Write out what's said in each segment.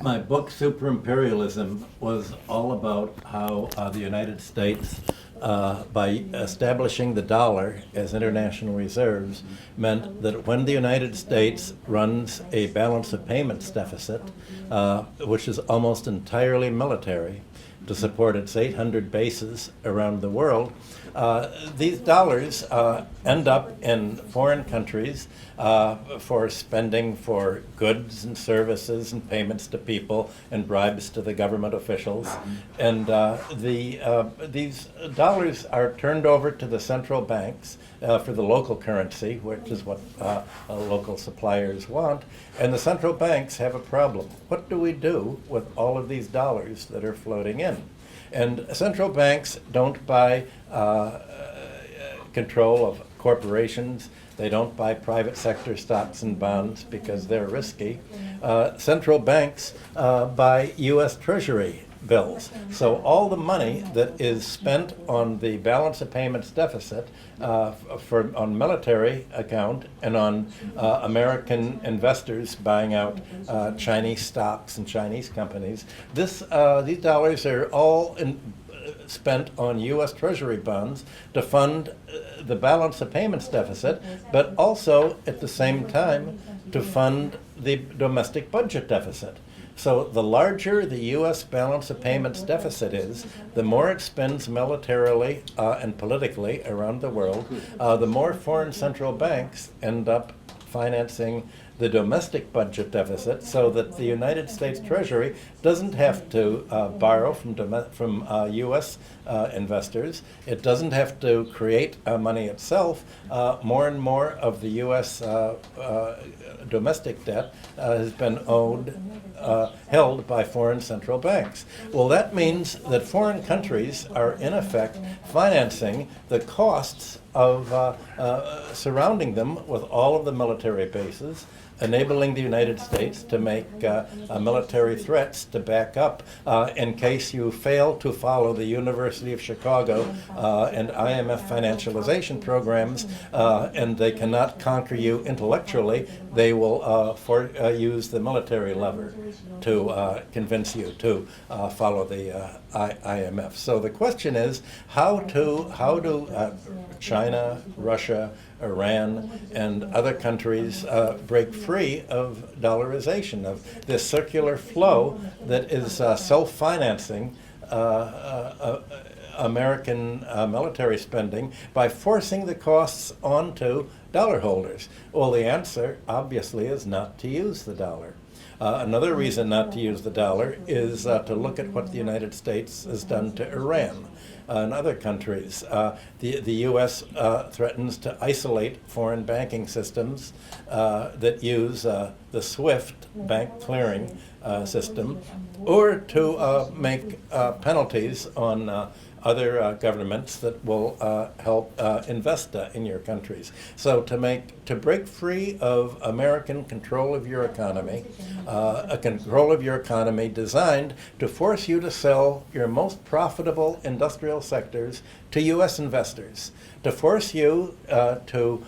My book, Super-Imperialism, was all about how the United States, by establishing the dollar as international reserves, meant that when the United States runs a balance of payments deficit, which is almost entirely military, to support its 800 bases around the world, these dollars end up in foreign countries for spending for goods and services and payments to people and bribes to the government officials. And these dollars are turned over to the central banks for the local currency, which is what local suppliers want. And the central banks have a problem. What do we do with all of these dollars that are floating in? And central banks don't buy control of corporations. They don't buy private sector stocks and bonds because they're risky. Central banks buy U.S. Treasury bills. So all the money that is spent on the balance of payments deficit on military account and on American investors buying out Chinese stocks and Chinese companies, these dollars are all spent on U.S. Treasury bonds to fund the balance of payments deficit, but also at the same time to fund the domestic budget deficit. So the larger the U.S. balance of payments deficit is, the more it spends militarily and politically around the world, the more foreign central banks end up financing the domestic budget deficit, so that the United States Treasury doesn't have to borrow from U.S. Investors. It doesn't have to create money itself. More and more of the U.S. Domestic debt has been held by foreign central banks. Well, that means that foreign countries are in effect financing the costs of surrounding them with all of the military bases, enabling the United States to make military threats to back up in case you fail to follow the University of Chicago and IMF financialization programs, and they cannot conquer you intellectually. They will use the military lever to convince you to follow the IMF. So the question is, how do China, Russia, Iran, and other countries break free of dollarization, of this circular flow that is self-financing American military spending by forcing the costs onto dollar holders? Well, the answer, obviously, is not to use the dollar. Another reason not to use the dollar is to look at what the United States has done to Iran and other countries. The U.S. threatens to isolate foreign banking systems that use the SWIFT bank clearing system, or to make penalties on other governments that will help invest in your countries. So to break free of American control of your economy, a control of your economy designed to force you to sell your most profitable industrial sectors to U.S. investors, to force you to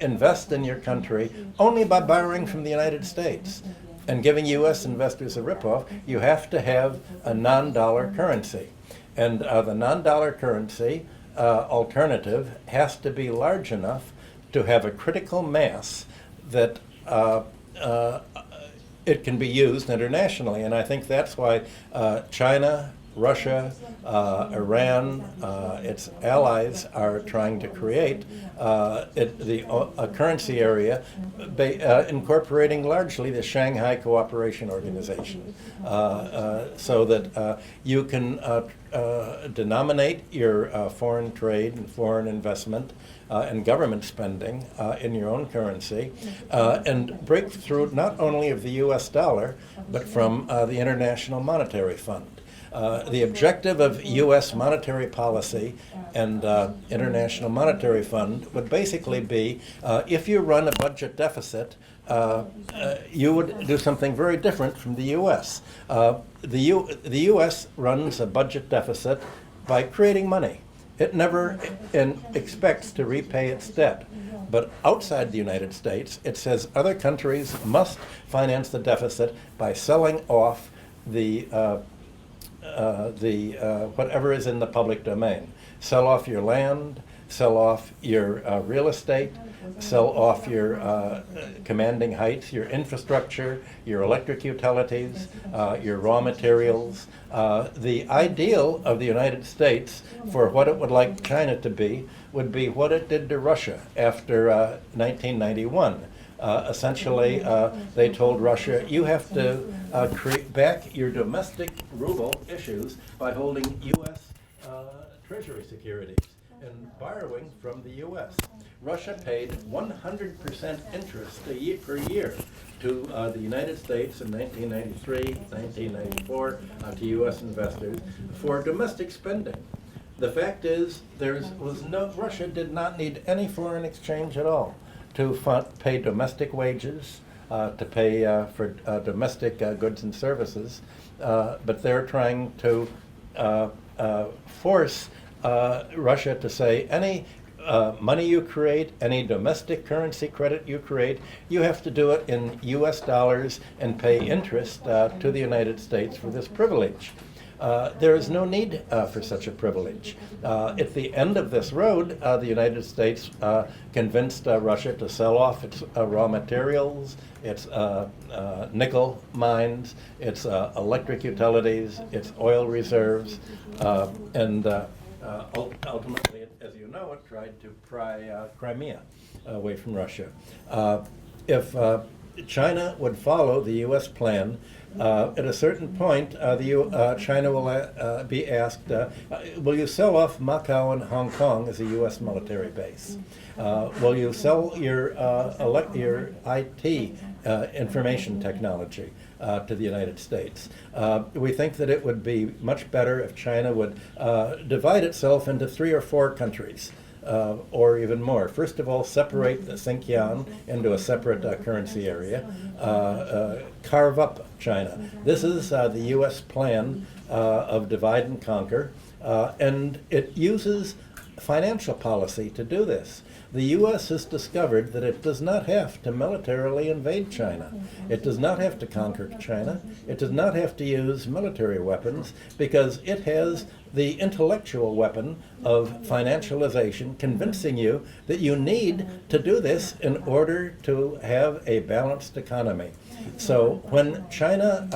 invest in your country only by borrowing from the United States and giving U.S. investors a ripoff. You have to have a non-dollar currency. And the non-dollar currency alternative has to be large enough to have a critical mass that it can be used internationally. And I think that's why China, Russia, Iran, its allies are trying to create a currency area incorporating largely the Shanghai Cooperation Organization, so that you can denominate your foreign trade and foreign investment and government spending in your own currency, and break through not only of the U.S. dollar, but from the International Monetary Fund. The objective of U.S. monetary policy and International Monetary Fund would basically be, if you run a budget deficit, you would do something very different from the U.S. The U.S. runs a budget deficit by creating money. It never expects to repay its debt. But outside the United States, it says other countries must finance the deficit by selling off the whatever is in the public domain. Sell off your land, sell off your real estate, sell off your commanding heights, your infrastructure, your electric utilities, your raw materials. The ideal of the United States for what it would like China to be would be what it did to Russia after 1991. Essentially, they told Russia, you have to create back your domestic ruble issues by holding U.S. Treasury securities and borrowing from the U.S. Russia paid 100% interest per year to the United States in 1993, 1994, to U.S. investors for domestic spending. The fact is, Russia did not need any foreign exchange at all to pay domestic wages, to pay for domestic goods and services, but they're trying to force Russia to say any money you create, any domestic currency credit you create, you have to do it in US dollars and pay interest to the United States for this privilege. There is no need for such a privilege. At the end of this road, the United States convinced Russia to sell off its raw materials, its nickel mines, its electric utilities, its oil reserves, and ultimately, as you know, it tried to pry Crimea away from Russia. If China would follow the U.S. plan, at a certain point, China will be asked, will you sell off Macau and Hong Kong as a U.S. military base? Will you sell your IT information technology to the United States? We think that it would be much better if China would divide itself into 3 or 4 countries. Or even more. First of all, separate the Xinjiang into a separate currency area, carve up China. This is the U.S. plan of divide and conquer, and it uses financial policy to do this. The U.S. has discovered that it does not have to militarily invade China. It does not have to conquer China. It does not have to use military weapons because it has the intellectual weapon of financialization, convincing you that you need to do this in order to have a balanced economy. So when China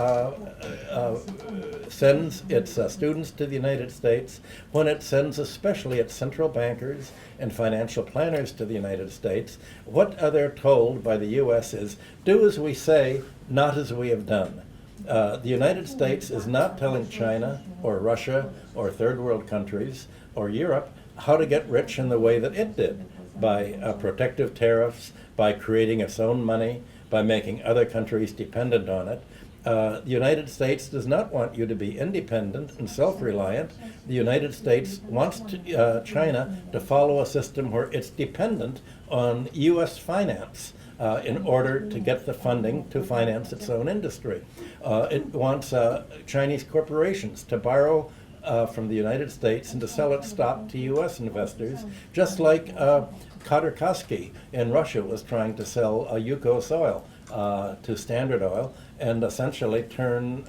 sends its students to the United States, when it sends especially its central bankers and financial planners to the United States, what they're told by the U.S. is, do as we say, not as we have done. The United States is not telling China or Russia or third world countries or Europe how to get rich in the way that it did, by protective tariffs, by creating its own money, by making other countries dependent on it. The United States does not want you to be independent and self-reliant. The United States wants China to follow a system where it's dependent on U.S. finance in order to get the funding to finance its own industry. It wants Chinese corporations to borrow from the United States and to sell its stock to U.S. investors, just like Khodorkovsky in Russia was trying to sell Yukos oil to Standard Oil and essentially turn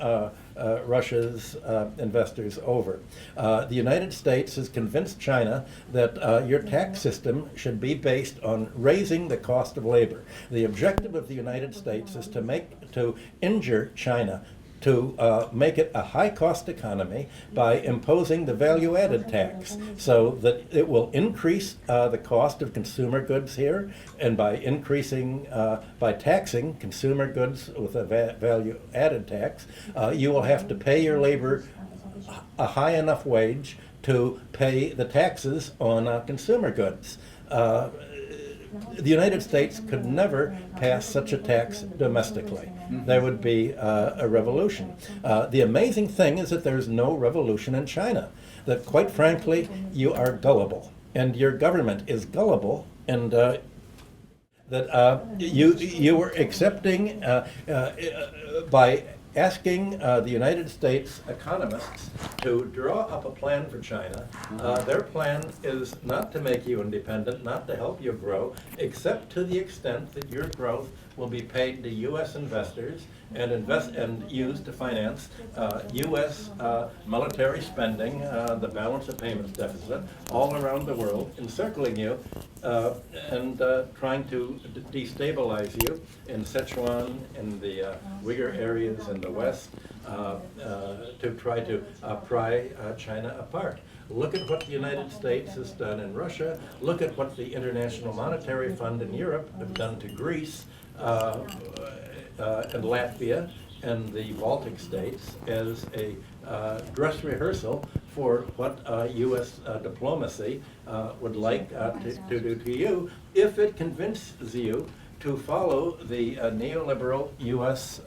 Russia's investors over. The United States has convinced China that your tax system should be based on raising the cost of labor. The objective of the United States is to injure China, to make it a high-cost economy by imposing the value-added tax so that it will increase the cost of consumer goods here, and by taxing consumer goods with a value-added tax, you will have to pay your labor a high enough wage to pay the taxes on consumer goods. The United States could never pass such a tax domestically. There would be a revolution. The amazing thing is that there's no revolution in China. That, quite frankly, you are gullible, and your government is gullible, and that you were accepting by asking the United States economists to draw up a plan for China. Their plan is not to make you independent, not to help you grow, except to the extent that your growth will be paid to U.S. investors and used to finance U.S. Military spending, the balance of payments deficit, all around the world, encircling you and trying to destabilize you in Sichuan, in the Uyghur areas in the West, to try to pry China apart. Look at what the United States has done in Russia. Look at what the International Monetary Fund in Europe have done to Greece and Latvia and the Baltic states as a dress rehearsal for what U.S. Diplomacy would like to do to you if it convinces you to follow the neoliberal U.S.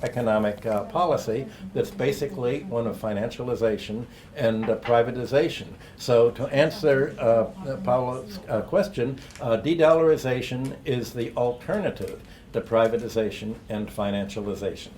Economic policy that's basically one of financialization and privatization. So to answer Paulo's question, de-dollarization is the alternative to privatization and financialization.